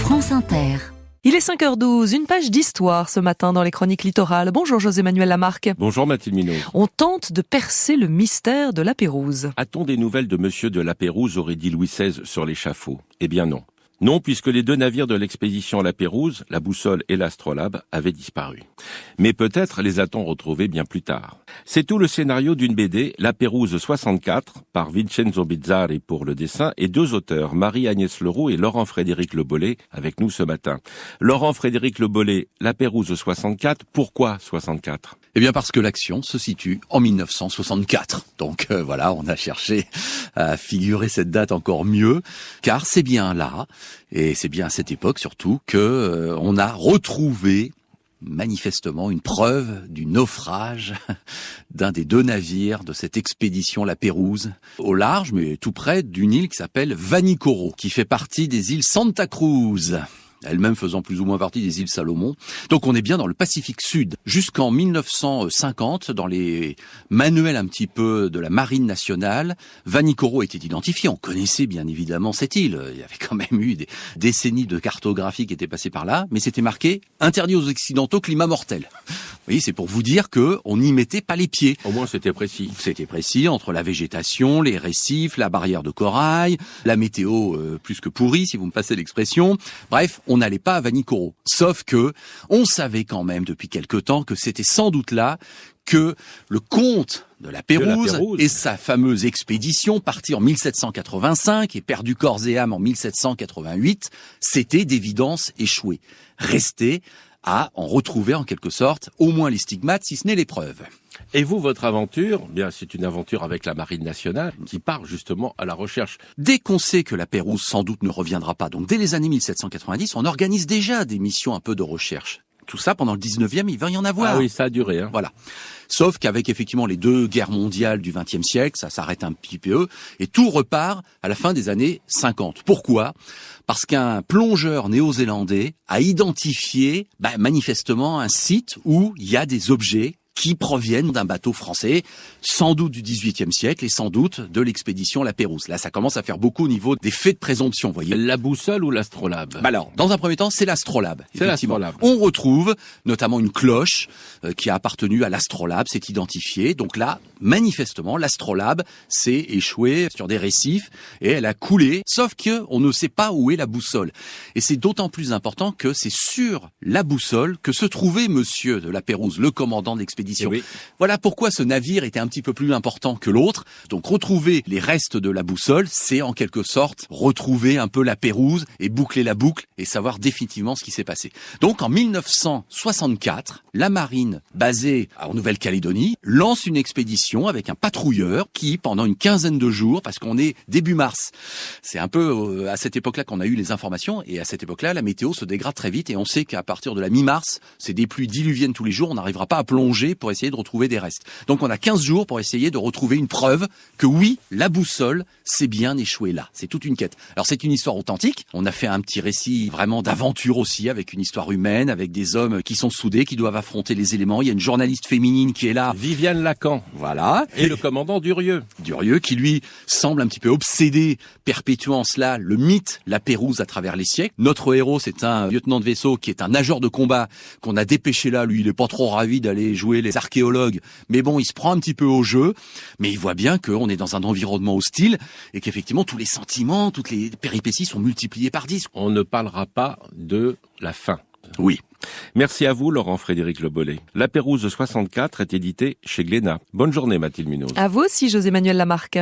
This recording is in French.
France Inter. Il est 5h12, une page d'histoire ce matin dans les chroniques littorales. Bonjour José-Manuel Lamarque. Bonjour Mathilde Minot. On tente de percer le mystère de la Pérouse. A-t-on des nouvelles de Monsieur de la Pérouse, aurait dit Louis XVI sur l'échafaud? Eh bien non. Non, puisque les deux navires de l'expédition La Pérouse, la Boussole et l'Astrolabe, avaient disparu. Mais peut-être les a-t-on retrouvés bien plus tard. C'est tout le scénario d'une BD, La Pérouse 64, par Vincenzo Bizzarri pour le dessin, et deux auteurs, Marie-Agnès Leroux et Laurent-Frédéric Le Bollet, avec nous ce matin. Laurent-Frédéric Le Bollet, La Pérouse 64, pourquoi 64 ? Eh bien parce que l'action se situe en 1964. Donc voilà, on a cherché à figurer cette date encore mieux, car c'est bien là, et c'est bien à cette époque surtout, que on a retrouvé manifestement une preuve du naufrage d'un des deux navires de cette expédition La Pérouse, au large, mais tout près d'une île qui s'appelle Vanikoro, qui fait partie des îles Santa Cruz, elle-même faisant plus ou moins partie des îles Salomon. Donc on est bien dans le Pacifique Sud. Jusqu'en 1950, dans les manuels un petit peu de la Marine nationale, Vanikoro était identifié. On connaissait bien évidemment cette île. Il y avait quand même eu des décennies de cartographie qui étaient passées par là, mais c'était marqué « Interdit aux Occidentaux, climat mortel ». Vous voyez, c'est pour vous dire que on n'y mettait pas les pieds. Au moins c'était précis. C'était précis, entre la végétation, les récifs, la barrière de corail, la météo plus que pourrie, si vous me passez l'expression. Bref, on n'allait pas à Vanikoro. Sauf que on savait quand même depuis quelque temps que c'était sans doute là que le comte de la Pérouse et sa fameuse expédition, partie en 1785 et perdu corps et âme en 1788, c'était d'évidence échoué. Restait à en retrouver en quelque sorte au moins les stigmates, si ce n'est les preuves. Et vous, votre aventure, bien, c'est une aventure avec la Marine nationale qui part justement à la recherche. Dès qu'on sait que la Pérouse sans doute ne reviendra pas, donc dès les années 1790, on organise déjà des missions un peu de recherche. Tout ça pendant le 19e, il va y en avoir. Ah oui, ça a duré. Voilà. Sauf qu'avec effectivement les deux guerres mondiales du XXe siècle, ça s'arrête un petit peu et tout repart à la fin des années 50. Pourquoi ? Parce qu'un plongeur néo-zélandais a identifié manifestement un site où il y a des objets qui proviennent d'un bateau français, sans doute du XVIIIe siècle et sans doute de l'expédition La Pérouse. Là, ça commence à faire beaucoup au niveau des faits de présomption, vous voyez. La Boussole ou l'Astrolabe ? Alors, dans un premier temps, c'est l'Astrolabe. C'est l'Astrolabe. On retrouve notamment une cloche qui a appartenu à l'Astrolabe, c'est identifié. Donc là, manifestement, l'Astrolabe s'est échouée sur des récifs et elle a coulé, sauf que on ne sait pas où est la boussole. Et c'est d'autant plus important que c'est sur la boussole que se trouvait Monsieur de la Pérouse, le commandant de l'expédition. Oui. Voilà pourquoi ce navire était un petit peu plus important que l'autre. Donc retrouver les restes de la boussole, c'est en quelque sorte retrouver un peu la Pérouse et boucler la boucle et savoir définitivement ce qui s'est passé. Donc en 1964, la marine basée en Nouvelle-Calédonie lance une expédition avec un patrouilleur qui, pendant une quinzaine de jours, parce qu'on est début mars, c'est un peu à cette époque-là qu'on a eu les informations, et à cette époque-là, la météo se dégrade très vite et on sait qu'à partir de la mi-mars, c'est des pluies diluviennes tous les jours, on n'arrivera pas à plonger pour essayer de retrouver des restes. Donc on a 15 jours pour essayer de retrouver une preuve que oui, la boussole s'est bien échouée là. C'est toute une quête. Alors c'est une histoire authentique. On a fait un petit récit vraiment d'aventure aussi, avec une histoire humaine, avec des hommes qui sont soudés, qui doivent affronter les éléments. Il y a une journaliste féminine qui est là. Viviane Lacan. Voilà. Et le commandant Durieux. Durieux qui lui semble un petit peu obsédé, perpétuant cela le mythe La Pérouse à travers les siècles. Notre héros, c'est un lieutenant de vaisseau qui est un nageur de combat qu'on a dépêché là. Lui, il est pas trop ravi d'aller jouer les archéologues, mais bon, il se prend un petit peu au jeu, mais il voit bien qu'on est dans un environnement hostile et qu'effectivement tous les sentiments, toutes les péripéties sont multipliées par 10. On ne parlera pas de la fin. Oui. Merci à vous, Laurent-Frédéric Le Bollet. La Pérouse 64 est édité chez Glénat. Bonne journée, Mathilde Munoz. À vous aussi, José-Manuel Lamarque.